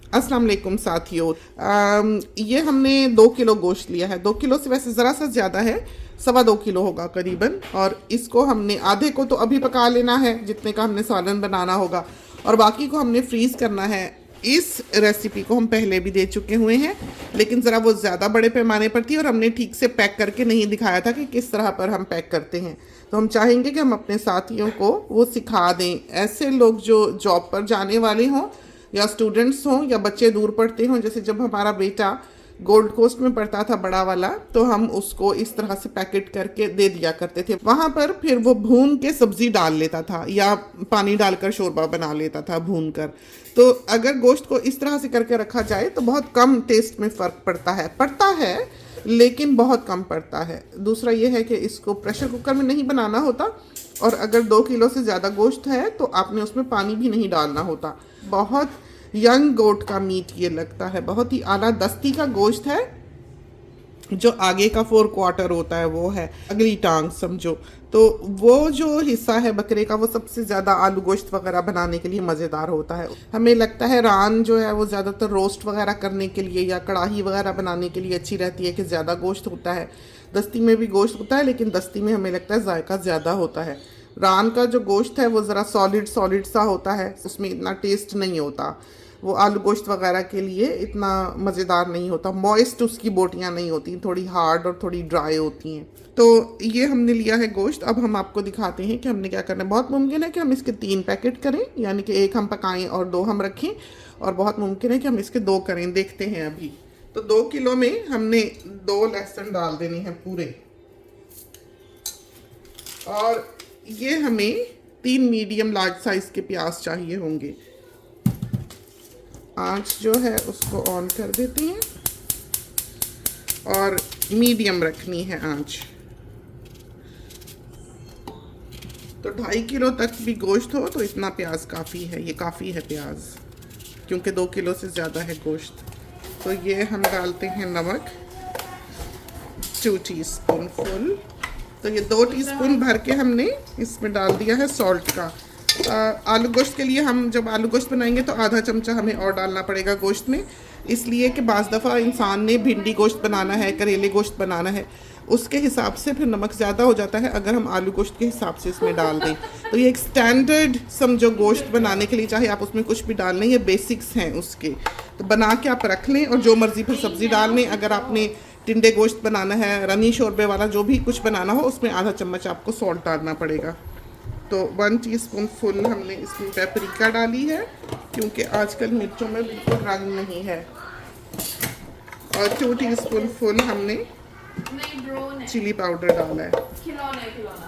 अस्सलाम वालेकुम साथियों। ये हमने 2 किलो गोश्त लिया है। 2 किलो से वैसे ज़रा सा ज़्यादा है, 2.25 किलो होगा करीबन। और इसको हमने आधे को तो अभी पका लेना है जितने का हमने सालन बनाना होगा, और बाकी को हमने फ्रीज़ करना है। इस रेसिपी को हम पहले भी दे चुके हुए हैं, लेकिन ज़रा वो ज़्यादा बड़े पैमाने पर थी और हमने ठीक से पैक करके नहीं दिखाया था कि किस तरह पर हम पैक करते हैं। तो हम चाहेंगे कि हम अपने साथियों को वो सिखा दें। ऐसे लोग जो जॉब पर जाने वाले हों या स्टूडेंट्स हों या बच्चे दूर पढ़ते हों, जैसे जब हमारा बेटा गोल्ड कोस्ट में पढ़ता था बड़ा वाला, तो हम उसको इस तरह से पैकेट करके दे दिया करते थे। वहाँ पर फिर वो भून के सब्ज़ी डाल लेता था या पानी डालकर शोरबा बना लेता था भून कर। तो अगर गोश्त को इस तरह से करके रखा जाए तो बहुत कम टेस्ट में फ़र्क पड़ता है लेकिन बहुत कम पड़ता है। दूसरा ये है कि इसको प्रेशर कुकर में नहीं बनाना होता, और अगर 2 किलो से ज़्यादा गोश्त है तो आपने उसमें पानी भी नहीं डालना होता। बहुत यंग गोट का मीट ये लगता है, बहुत ही आला दस्ती का गोश्त है। जो आगे का 4/4 होता है वो है अगली टांग समझो। तो वो जो हिस्सा है बकरे का वो सबसे ज़्यादा आलू गोश्त वगैरह बनाने के लिए मज़ेदार होता है। हमें लगता है रान जो है वो ज़्यादातर रोस्ट वगैरह करने के लिए या कढ़ाई वगैरह बनाने के लिए अच्छी रहती है कि ज़्यादा गोश्त होता है। दस्ती में भी गोश्त होता है, लेकिन दस्ती में हमें लगता है जायका ज़्यादा होता है। रान का जो गोश्त है वो ज़रा सॉलिड सा होता है, उसमें इतना टेस्ट नहीं होता। वो आलू गोश्त वगैरह के लिए इतना मज़ेदार नहीं होता, मॉइस्ट उसकी बोटियाँ नहीं होती, थोड़ी हार्ड और थोड़ी ड्राई होती हैं। तो ये हमने लिया है गोश्त। अब हम आपको दिखाते हैं कि हमने क्या करना है। बहुत मुमकिन है कि हम इसके 3 पैकेट करें, यानी कि 1 हम पकाएं और 2 हम रखें, और बहुत मुमकिन है कि हम इसके 2 करें। देखते हैं अभी। तो 2 किलो में हमने 2 लहसुन डाल देने हैं पूरे, और ये हमें 3 मीडियम लार्ज साइज़ के प्याज चाहिए होंगे। आंच जो है उसको ऑन कर देते हैं और मीडियम रखनी है आंच। तो 2.5 किलो तक भी गोश्त हो तो इतना प्याज काफ़ी है। ये काफ़ी है प्याज, क्योंकि 2 किलो से ज़्यादा है गोश्त। तो ये हम डालते हैं नमक 2 टीस्पून फुल। तो ये 2 टीस्पून भर के हमने इसमें डाल दिया है सॉल्ट का। आलू गोश्त के लिए हम जब आलू गोश्त बनाएंगे तो आधा चमचा हमें और डालना पड़ेगा गोश्त में, इसलिए कि बाज़ दफ़ा इंसान ने भिंडी गोश्त बनाना है, करेले गोश्त बनाना है, उसके हिसाब से फिर नमक ज़्यादा हो जाता है अगर हम आलू गोश्त के हिसाब से इसमें डाल दें। तो ये एक स्टैंडर्ड समझो गोश्त बनाने के लिए, चाहे आप उसमें कुछ भी डाल लें, ये बेसिक्स हैं उसके। तो बना के आप रख लें और जो मर्ज़ी फिर सब्ज़ी डाल लें। अगर आपने टिंडे गोश्त बनाना है, रनी शोरबे वाला जो भी कुछ बनाना हो, उसमें आधा चम्मच आपको सॉल्ट डालना पड़ेगा। तो 1 टीस्पून फुल हमने इसमें पेपरिका डाली है, क्योंकि आजकल मिर्चों में बिल्कुल रंग नहीं है। और 2 टीस्पून फुल हमने चिली पाउडर डाला है।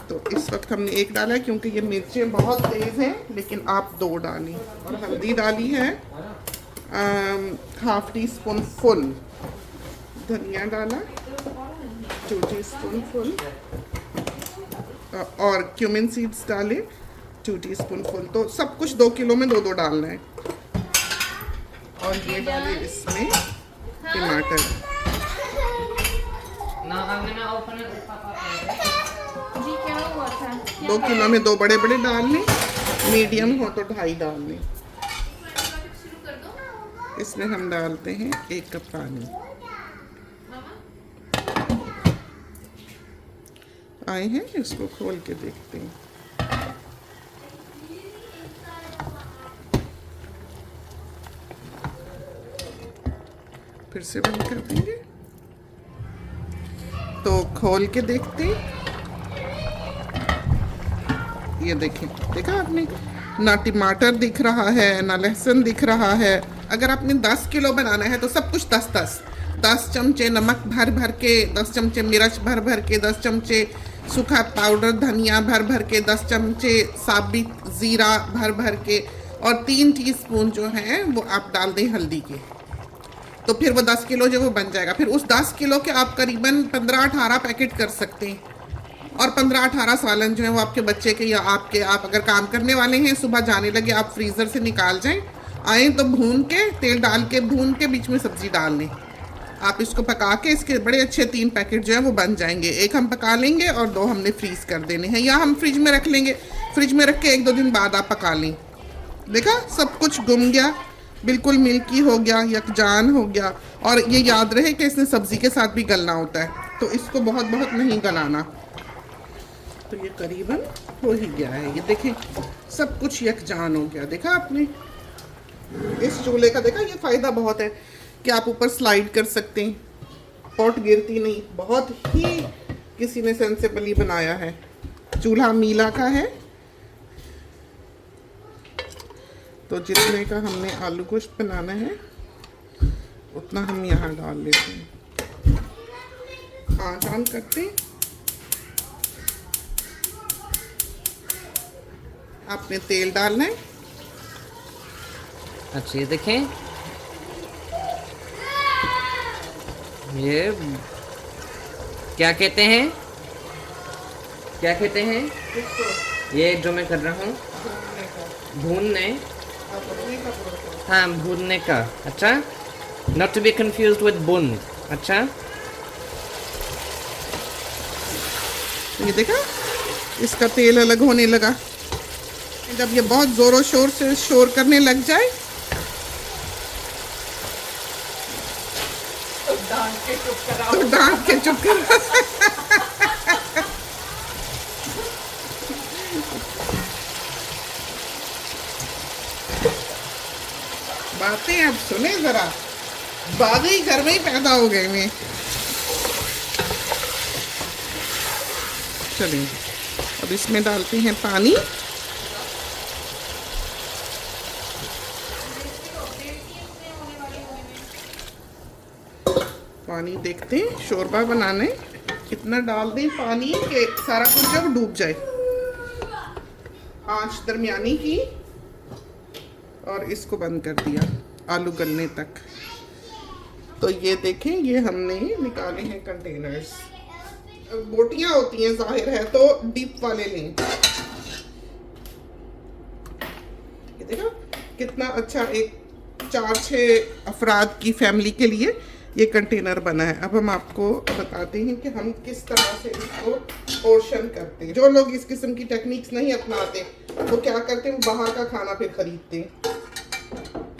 तो इस वक्त हमने 1 डाला है क्योंकि ये मिर्चें बहुत तेज़ हैं, लेकिन आप 2 डालें। और हल्दी डाली है 1/2 टीस्पून फुल। धनिया डाला 2 टीस्पून फुल, और क्यूमिन सीड्स डाले 2 टीस्पून फुल। तो सब कुछ 2 किलो में 2-2 डालना है। और ये डाले इसमें टमाटर। जी क्या हुआ था? 2 किलो में 2 बड़े बड़े डाल लें, मीडियम हो तो 2.5 डाल लें। इसमें हम डालते हैं 1 कप पानी। आए हैं, इसको खोल के देखते हैं। फिर से बंद कर देंगे तो खोल के देखते हैं। ये देखें, देखा आपने, ना टमाटर दिख रहा है ना लहसुन दिख रहा है। अगर आपने 10 किलो बनाना है तो सब कुछ 10 चमचे नमक भर भर के, 10 चमचे मिर्च भर भर के, 10 चमचे सूखा पाउडर धनिया भर भर के, 10 चमचे साबित ज़ीरा भर भर के, और 3 टीस्पून जो है वो आप डाल दें हल्दी के। तो फिर वो 10 किलो जो वो बन जाएगा। फिर उस 10 किलो के आप करीबन 15-18 पैकेट कर सकते हैं, और 15-18 सालन जो है वो आपके बच्चे के या आपके, आप अगर काम करने वाले हैं, सुबह जाने लगे आप फ्रीज़र से निकाल जाएं, आए तो भून के, तेल डाल के भून के बीच में सब्ज़ी डाल लें। आप इसको पका के इसके बड़े अच्छे 3 पैकेट जो है वो बन जाएंगे। 1 हम पका लेंगे और 2 हमने फ्रीज़ कर देने हैं, या हम फ्रिज में रख लेंगे। फ्रिज में रख के 1-2 दिन बाद आप पका लें। देखा, सब कुछ गुम गया, बिल्कुल मिल्की हो गया, यकजान हो गया। और ये याद रहे कि इसने सब्जी के साथ भी गलना होता है, तो इसको बहुत बहुत नहीं गलाना। तो ये करीबन हो ही गया है। ये देखें सब कुछ यकजान हो गया। देखा आपने इस चूल्हे का, देखा ये फ़ायदा बहुत है कि आप ऊपर स्लाइड कर सकते हैं, पॉट गिरती नहीं। बहुत ही किसी ने सेंसेबली बनाया है। चूल्हा मीला का है, तो जितने का हमने आलू गोश्त बनाना है उतना हम यहाँ डाल लेते हैं। आँच ऑन करते हैं। आपने तेल डालना है। अच्छा ये देखें, ये क्या कहते हैं, क्या कहते हैं ये जो मैं कर रहा हूँ, भूनने, हाँ भूनने का। अच्छा, not to be confused with bun. अच्छा ये देखा इसका तेल अलग होने लगा। जब ये बहुत जोरों शोर से शोर करने लग जाए तो डांट के चुप करो। बातें अब सुने जरा, बागी घर में ही पैदा हो गए मैं। चलिए अब इसमें डालते हैं पानी। पानी देखते हैं, शोरबा बनाने कितना डाल दें पानी कि सारा कुछ जब डूब जाए। आंच दरमियानी की और इसको बंद कर दिया आलू गलने तक। तो ये देखें, ये हमने निकाले हैं कंटेनर्स। बोटियां होती हैं जाहिर है, तो डीप वाले लें। ये देखो कितना अच्छा, एक 4-6 अफराद की फैमिली के लिए ये कंटेनर बना है। अब हम आपको बताते हैं कि हम किस तरह से इसको पोर्शन करते हैं। जो लोग इस किस्म की टेक्निक्स नहीं अपनाते वो क्या करते हैं, वो बाहर का खाना फिर खरीदते हैं।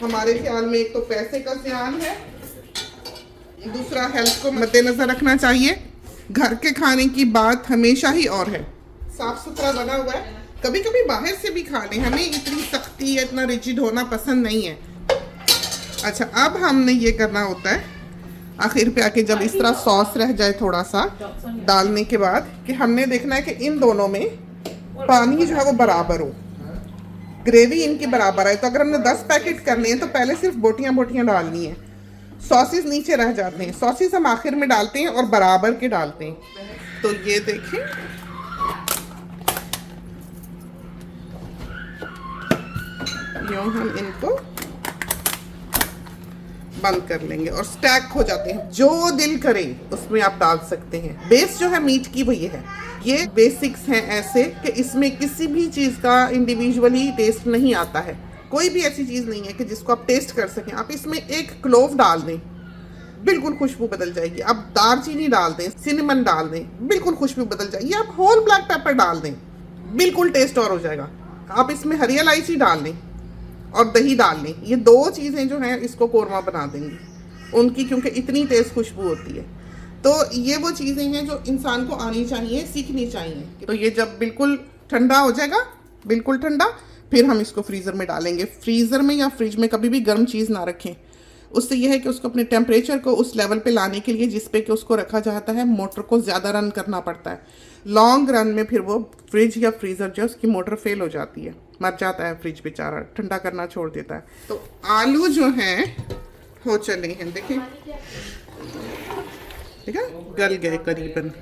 हमारे ख्याल में एक तो पैसे का ध्यान है, दूसरा हेल्थ को मद्देनजर रखना चाहिए। घर के खाने की बात हमेशा ही और है, साफ सुथरा बना हुआ है। कभी कभी बाहर से भी खा लें, हमें इतनी सख्ती या इतना रिजिड होना पसंद नहीं है। अच्छा, अब हमने ये करना होता है आखिर पे आके, जब इस तरह सॉस रह जाए थोड़ा सा डालने के बाद, कि हमने देखना है कि इन दोनों में पानी जो है वो बराबर हो, ग्रेवी इनकी बराबर है। तो अगर हमने 10 पैकेट करने हैं तो पहले सिर्फ बोटियां बोटियां डालनी है, सॉसेस नीचे रह जाते हैं। सॉसेस हम आखिर में डालते हैं और बराबर के डालते हैं। तो ये देखें, यूं हम इनको बंद कर लेंगे और स्टैक हो जाते हैं। जो दिल करे उसमें आप डाल सकते हैं। बेस जो है मीट की वो ये है। ये बेसिक्स हैं ऐसे कि इसमें किसी भी चीज़ का इंडिविजुअली टेस्ट नहीं आता है। कोई भी ऐसी चीज़ नहीं है कि जिसको आप टेस्ट कर सकें। आप इसमें एक क्लोव डाल दें, बिल्कुल खुशबू बदल जाएगी। आप दालचीनी डाल दें, सिनेमन डाल दें, बिल्कुल खुशबू बदल जाएगी। आप होल ब्लैक पेपर डाल दें, बिल्कुल टेस्ट और हो जाएगा। आप इसमें हरी इलायची डाल दें और दही डाल लें। ये 2 चीज़ें जो हैं इसको कोरमा बना देंगी उनकी, क्योंकि इतनी तेज़ खुशबू होती है। तो ये वो चीज़ें हैं जो इंसान को आनी चाहिए, सीखनी चाहिए। तो ये जब बिल्कुल ठंडा हो जाएगा, बिल्कुल ठंडा, फिर हम इसको फ्रीज़र में डालेंगे। फ्रीज़र में या फ्रिज में कभी भी गर्म चीज़ ना रखें। उससे यह है कि उसको अपने टेम्परेचर को उस लेवल पे लाने के लिए जिस पे कि उसको रखा जाता है, मोटर को ज़्यादा रन करना पड़ता है। लॉन्ग रन में फिर वो फ्रिज या फ्रीज़र जो है उसकी मोटर फेल हो जाती है, मर जाता है फ्रिज बेचारा, ठंडा करना छोड़ देता है। तो आलू जो हैं हो चले हैं, देखें ठीक है, गल गए करीबन।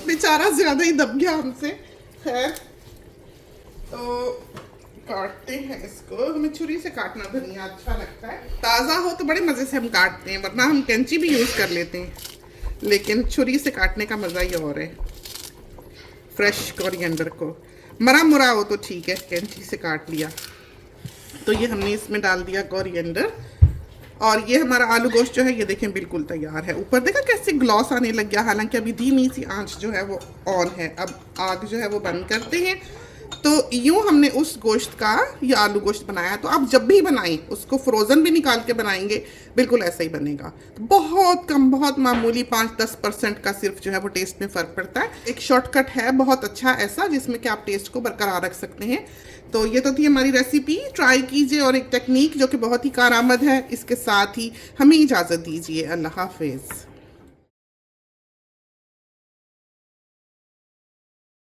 बेचारा ज़्यादा ही दब गया हमसे। खैर, तो काटते हैं इसको। हमें छुरी से काटना धनिया अच्छा लगता है। ताज़ा हो तो बड़े मज़े से हम काटते हैं, वरना हम कैंची भी यूज़ कर लेते हैं, लेकिन छुरी से काटने का मज़ा ही और है। फ्रेश कोरिएंडर को मरा मुरा हो तो ठीक है, कैंची से काट लिया। तो ये हमने इसमें डाल दिया कोरिएंडर, और ये हमारा आलू गोश्त जो है ये देखें बिल्कुल तैयार है। ऊपर देखा कैसे ग्लॉस आने लग गया, हालांकि अभी धीमी सी आंच जो है वो ऑन है। अब आग जो है वो बंद करते हैं। तो यूं हमने उस गोश्त का ये आलू गोश्त बनाया। तो आप जब भी बनाएं उसको फ्रोज़न भी निकाल के बनाएंगे बिल्कुल ऐसा ही बनेगा। तो बहुत कम, बहुत मामूली 5-10% का सिर्फ जो है वो टेस्ट में फ़र्क पड़ता है। एक शॉर्टकट है बहुत अच्छा ऐसा जिसमें कि आप टेस्ट को बरकरार रख सकते हैं। तो ये तो थी हमारी रेसिपी, ट्राई कीजिए, और एक टेक्निक जो कि बहुत ही कारआमद है। इसके साथ ही हमें इजाज़त दीजिए। अल्लाह हाफिज़।